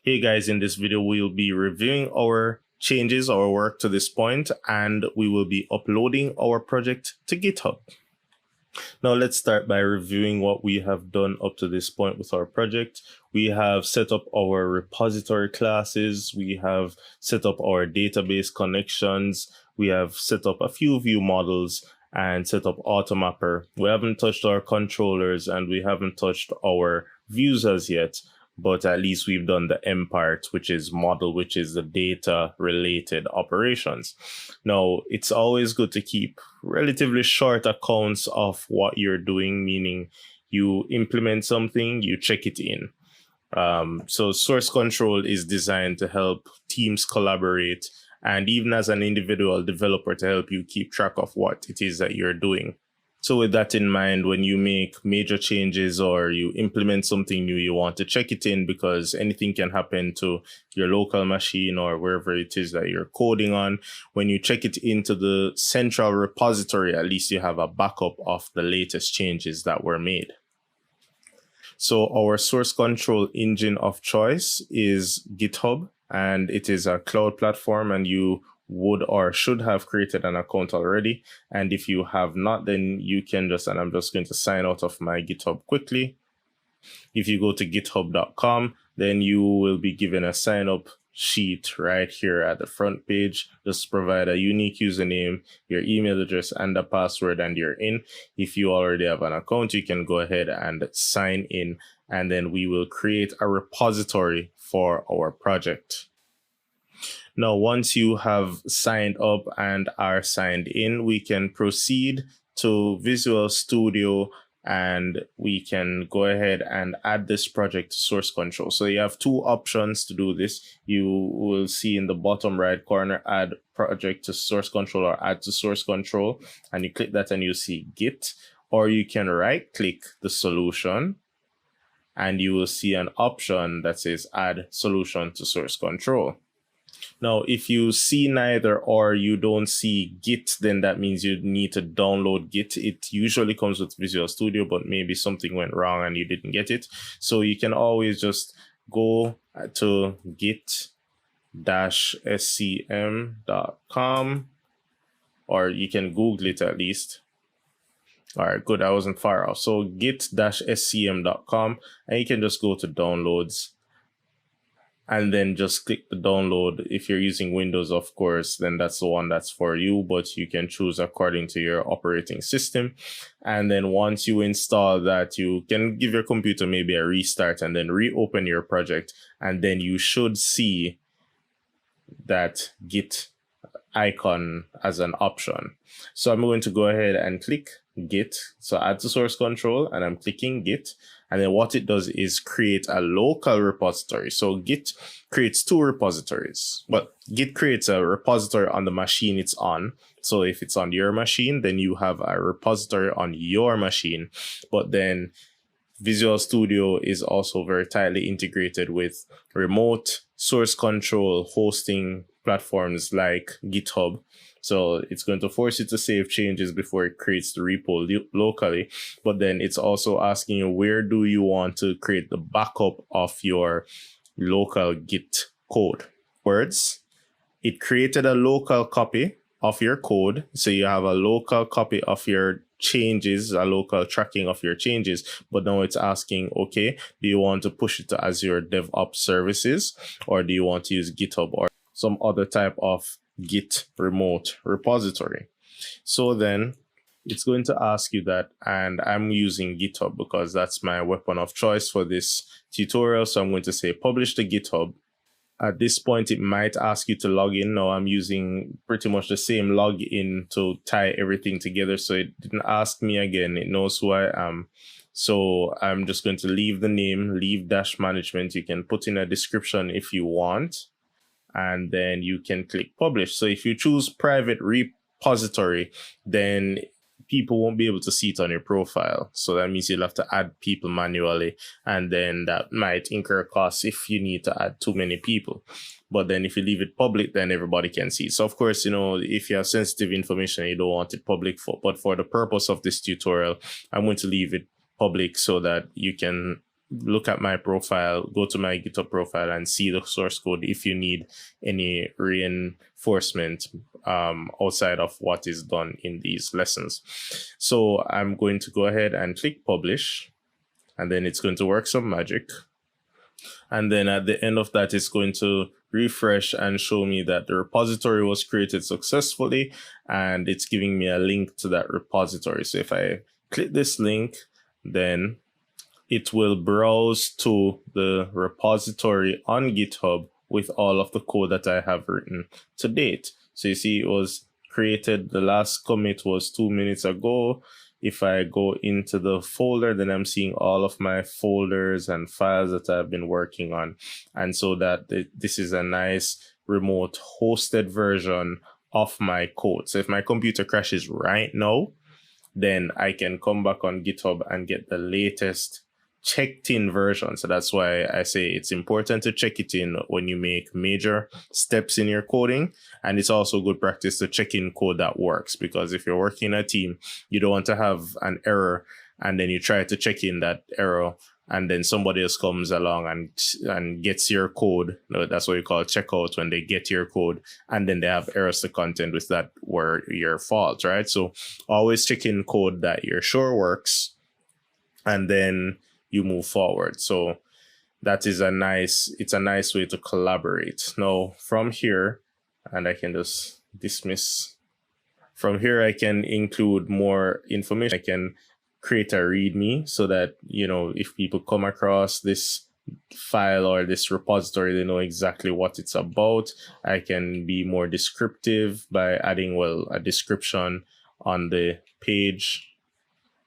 Hey guys, in this video, we'll be reviewing our changes, our work to this point, and we will be uploading our project to GitHub. Now let's start by reviewing what we have done up to this point with our project. We have set up our repository classes. We have set up our database connections. We have set up a few view models and set up AutoMapper. We haven't touched our controllers and we haven't touched our views as yet, but at least we've done the M part, which is model, which is the data related operations. Now, it's always good to keep relatively short accounts of what you're doing, meaning you implement something, you check it in. So source control is designed to help teams collaborate and even as an individual developer to help you keep track of what it is that you're doing. So with that in mind, when you make major changes or you implement something new, you want to check it in because anything can happen to your local machine or wherever it is that you're coding on. When you check it into the central repository, at least you have a backup of the latest changes that were made. So our source control engine of choice is GitHub, and it is a cloud platform, and you would or should have created an account already. And if you have not, then you can just, and I'm just going to sign out of my GitHub quickly. If you go to github.com, then you will be given a sign up sheet right here at the front page. Just provide a unique username, your email address, and a password, and you're in. If you already have an account, you can go ahead and sign in, and then we will create a repository for our project. Now, once you have signed up and are signed in, we can proceed to Visual Studio and we can go ahead and add this project to source control. So you have two options to do this. You will see in the bottom right corner, add project to source control or add to source control. And you click that and you see Git, or you can right click the solution and you will see an option that says add solution to source control. Now, if you see neither or you don't see Git, then that means you need to download Git. It usually comes with Visual Studio, but maybe something went wrong and you didn't get it. So you can always just go to git-scm.com, or you can Google it at least. All right, good. I wasn't far off. So git-scm.com, and you can just go to downloads and then just click the download. If you're using Windows, of course, then that's the one that's for you, but you can choose according to your operating system. And then once you install that, you can give your computer maybe a restart and then reopen your project. And then you should see that Git icon as an option. So I'm going to go ahead and click Git. So add to source control, and I'm clicking Git. And then what it does is create a local repository. So Git creates two repositories. Well, Git creates a repository on the machine it's on. So if it's on your machine, then you have a repository on your machine. But then Visual Studio is also very tightly integrated with remote source control hosting platforms like GitHub. So it's going to force you to save changes before it creates the repo locally. But then it's also asking you, where do you want to create the backup of your local Git code? Words, it created a local copy of your code. So you have a local copy of your changes, a local tracking of your changes. But now it's asking, okay, do you want to push it to Azure DevOps services, or do you want to use GitHub or some other type of Git remote repository? So then it's going to ask you that, and I'm using GitHub because that's my weapon of choice for this tutorial. So I'm going to say publish to GitHub. At this point, it might ask you to log in. Now I'm using pretty much the same login to tie everything together. So it didn't ask me again. It knows who I am. So I'm just going to leave the name, leave dash management. You can put in a description if you want, and then you can click publish. So if you choose private repository, then people won't be able to see it on your profile. So that means you'll have to add people manually, and then that might incur costs if you need to add too many people. But then if you leave it public, then everybody can see. So of course, you know, if you have sensitive information, you don't want it public but for the purpose of this tutorial, I'm going to leave it public so that you can look at my profile, go to my GitHub profile and see the source code if you need any reinforcement outside of what is done in these lessons. So I'm going to go ahead and click publish, and then it's going to work some magic. And then at the end of that, it's going to refresh and show me that the repository was created successfully, and it's giving me a link to that repository. So if I click this link, then it will browse to the repository on GitHub with all of the code that I have written to date. So you see it was created, the last commit was 2 minutes ago. If I go into the folder, then I'm seeing all of my folders and files that I've been working on. And so that this is a nice remote hosted version of my code. So if my computer crashes right now, then I can come back on GitHub and get the latest checked in version. So that's why I say it's important to check it in when you make major steps in your coding. And it's also good practice to check in code that works, because if you're working in a team, you don't want to have an error and then you try to check in that error and then somebody else comes along and gets your code. That's what you call checkout, when they get your code and then they have errors to content with that were your fault, right? So always check in code that you're sure works, and then you move forward. So that is it's a nice way to collaborate. Now from here, and I can just dismiss. From here, I can include more information. I can create a README so that, if people come across this file or this repository, they know exactly what it's about. I can be more descriptive by adding, a description on the page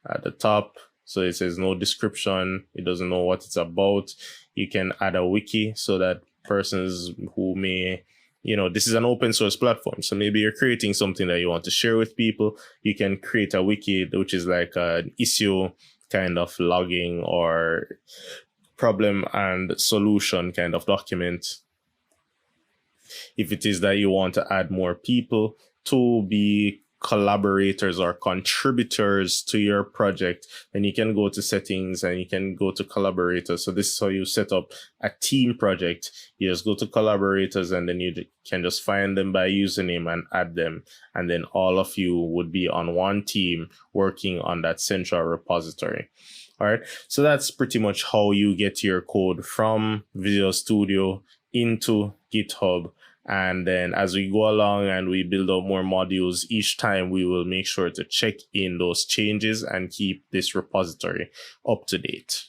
at the top. So it says no description. It doesn't know what it's about. You can add a wiki so that persons who may, this is an open source platform. So maybe you're creating something that you want to share with people. You can create a wiki, which is like an issue kind of logging or problem and solution kind of document. If it is that you want to add more people to be collaborators or contributors to your project, then you can go to settings and you can go to collaborators. So this is how you set up a team project. You just go to collaborators and then you can just find them by username and add them. And then all of you would be on one team working on that central repository. All right. So that's pretty much how you get your code from Visual Studio into GitHub. And then as we go along and we build out more modules, each time we will make sure to check in those changes and keep this repository up to date.